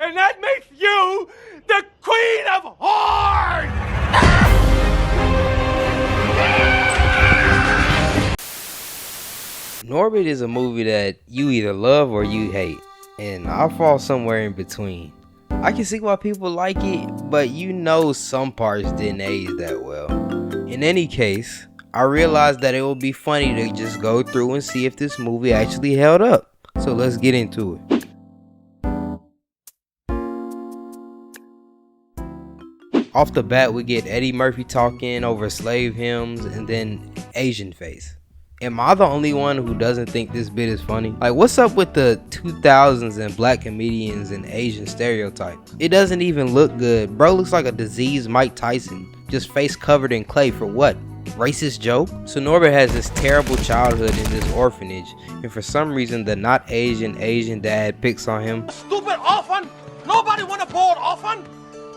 and that makes you the queen of whores! Norbit is a movie that you either love or you hate, and I fall somewhere in between. I can see why people like it, but you know some parts didn't age that well. In any case, I realized that it would be funny to just go through and see if this movie actually held up. So let's get into it. Off the bat, we get Eddie Murphy talking over slave hymns and then Asian face. Am I the only one who doesn't think this bit is funny? Like, what's up with the 2000s and black comedians and Asian stereotypes? It doesn't even look good. Bro looks like a diseased Mike Tyson, just face covered in clay for what? Racist joke? So Norbit has this terrible childhood in this orphanage, and for some reason the not Asian dad picks on him. Stupid orphan! Nobody want a bored orphan!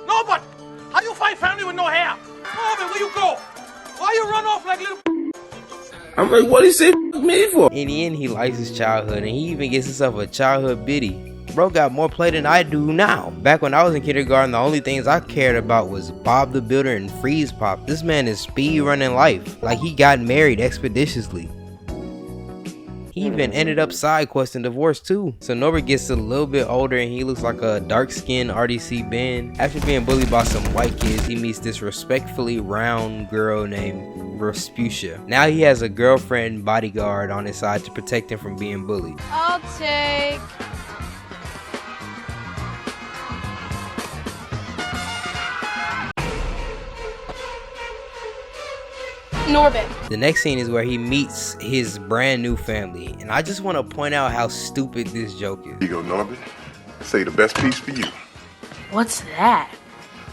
Nobody! How you find family with no hair? Norbit, where you go? Why you run off like little... I'm like, what he say me for? In the end, he likes his childhood, and he even gets himself a childhood biddy. Bro got more play than I do now. Back when I was in kindergarten, the only things I cared about was Bob the Builder and Freeze Pop. This man is speed running life. Like, he got married expeditiously. He even ended up side questing divorce too. So Norbit gets a little bit older and he looks like a dark-skinned RDC Ben. After being bullied by some white kids, he meets this respectfully round girl named Rasputia. Now he has a girlfriend bodyguard on his side to protect him from being bullied. I'll take... Norbit. The next scene is where he meets his brand new family, and I just want to point out how stupid this joke is. Here you go, Norbit. Say the best piece for you. What's that?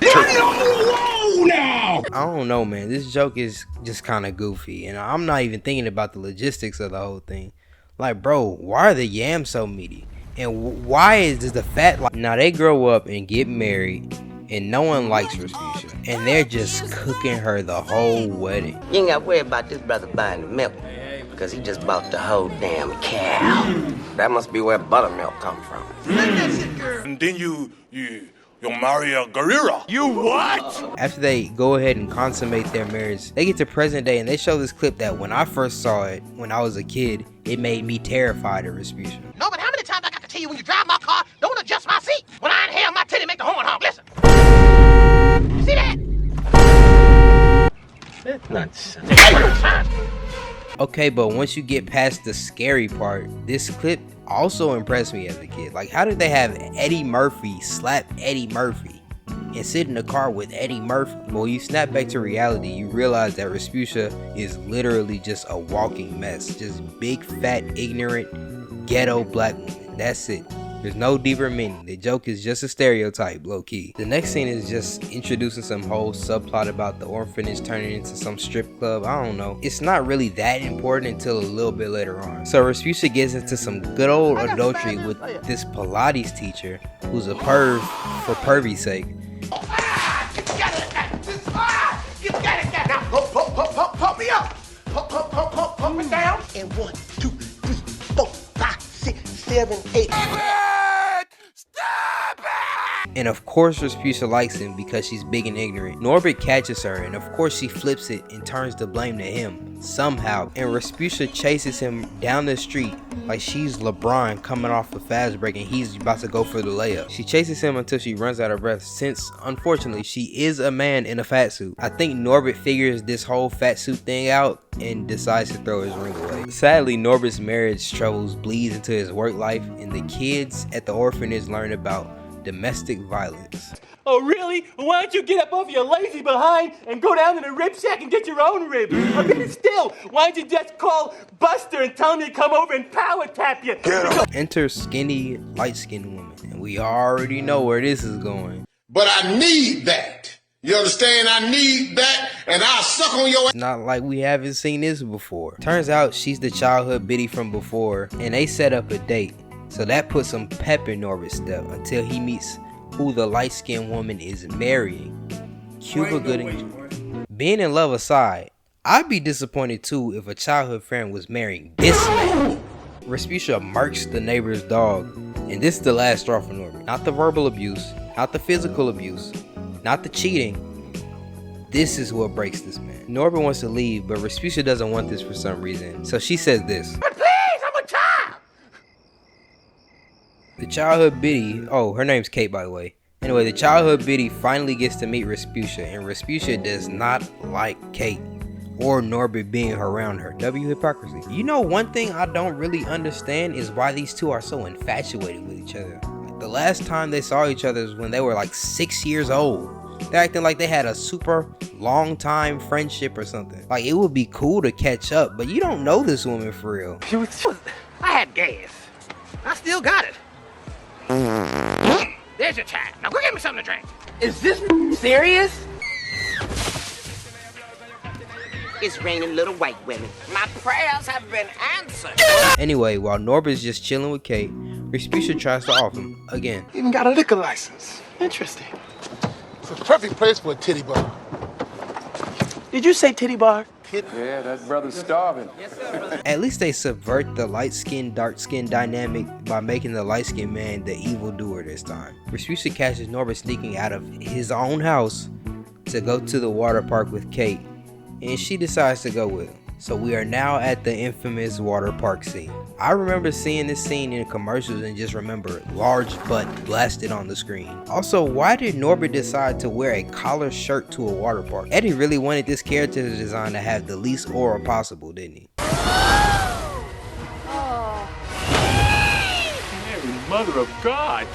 I don't know, man. This joke is just kind of goofy, and I'm not even thinking about the logistics of the whole thing. Like, bro, why are the yams so meaty? And why is the fat like... Now, they grow up and get married, and no one likes Rasputia, and they're just cooking her the whole wedding. You ain't got to worry about this brother buying the milk, because he just bought the whole damn cow. That must be where buttermilk come from. And then you marry a gorilla. You what? After they go ahead and consummate their marriage, they get to present day and they show this clip that when I first saw it, when I was a kid, it made me terrified of Rasputia. No, but how many times I got to tell you when you drive my car, don't adjust my seat? When I inhale, my titty make the horn honk. Listen. See that? That's nuts. Okay, but once you get past the scary part, this clip also impressed me as a kid. Like, how did they have Eddie Murphy slap Eddie Murphy and sit in the car with Eddie Murphy? Well, you snap back to reality, you realize that Rasputia is literally just a walking mess. Just big, fat, ignorant, ghetto black woman. That's it. There's no deeper meaning. The joke is just a stereotype, low key. The next scene is just introducing some whole subplot about the orphanage turning into some strip club. I don't know. It's not really that important until a little bit later on. So Rasputia gets into some good old adultery with this Pilates teacher who's a perv for pervy's sake. You got it. Now, pump me up. Pump it down. And 1, 2, 3, 4, 5, 6, 7, 8. And of course Rasputia likes him because she's big and ignorant. Norbit catches her and of course she flips it and turns the blame to him somehow. And Rasputia chases him down the street like she's LeBron coming off a fast break and he's about to go for the layup. She chases him until she runs out of breath since unfortunately she is a man in a fat suit. I think Norbit figures this whole fat suit thing out and decides to throw his ring away. Sadly, Norbit's marriage troubles bleeds into his work life and the kids at the orphanage learn about domestic violence. Oh, really? Why don't you get up off your lazy behind and go down to the rib shack and get your own rib? Or better still, why don't you just call Buster and tell him to come over and power tap you? Enter skinny, light-skinned woman, and we already know where this is going. But I need that. You understand? I need that, and I'll suck on your ass. It's not like we haven't seen this before. Turns out she's the childhood biddy from before, and they set up a date. So that puts some pep in Norbit's step until he meets who the light-skinned woman is marrying. Cuba Gooding. Being in love aside, I'd be disappointed too if a childhood friend was marrying this man. Rasputia murks the neighbor's dog, And this is the last straw for Norbit. Not the verbal abuse, not the physical abuse, not the cheating. This is what breaks this man. Norbit wants to leave, but Respucia doesn't want this for some reason. So she says this. But please, I'm a child. The childhood biddy, oh, her name's Kate, by the way. Anyway, the childhood biddy finally gets to meet Respucia, and Respucia does not like Kate or Norbit being around her. W hypocrisy. You know, one thing I don't really understand is why these two are so infatuated with each other. Like, the last time they saw each other was when they were like 6 years old. They're acting like they had a super long time friendship or something. Like, it would be cool to catch up, but you don't know this woman for real. I had gas. I still got it. There's your child. Now go get me something to drink. Is this serious? It's raining little white women. My prayers have been answered. Anyway, while Norbit's just chilling with Kate, Respucia tries to off him again. Even got a liquor license. Interesting. It's a perfect place for a titty bar. Did you say titty bar? Yeah, that brother's starving. At least they subvert the light-skinned, dark-skinned dynamic by making the light-skinned man the evildoer this time. Respucia catches Norbit sneaking out of his own house to go to the water park with Kate, and she decides to go with him. So we are now at the infamous water park scene. I remember seeing this scene in commercials and just remember large butt blasted on the screen. Also, why did Norbit decide to wear a collar shirt to a water park? Eddie really wanted this character design to have the least aura possible, didn't he? Mary, Mother of God!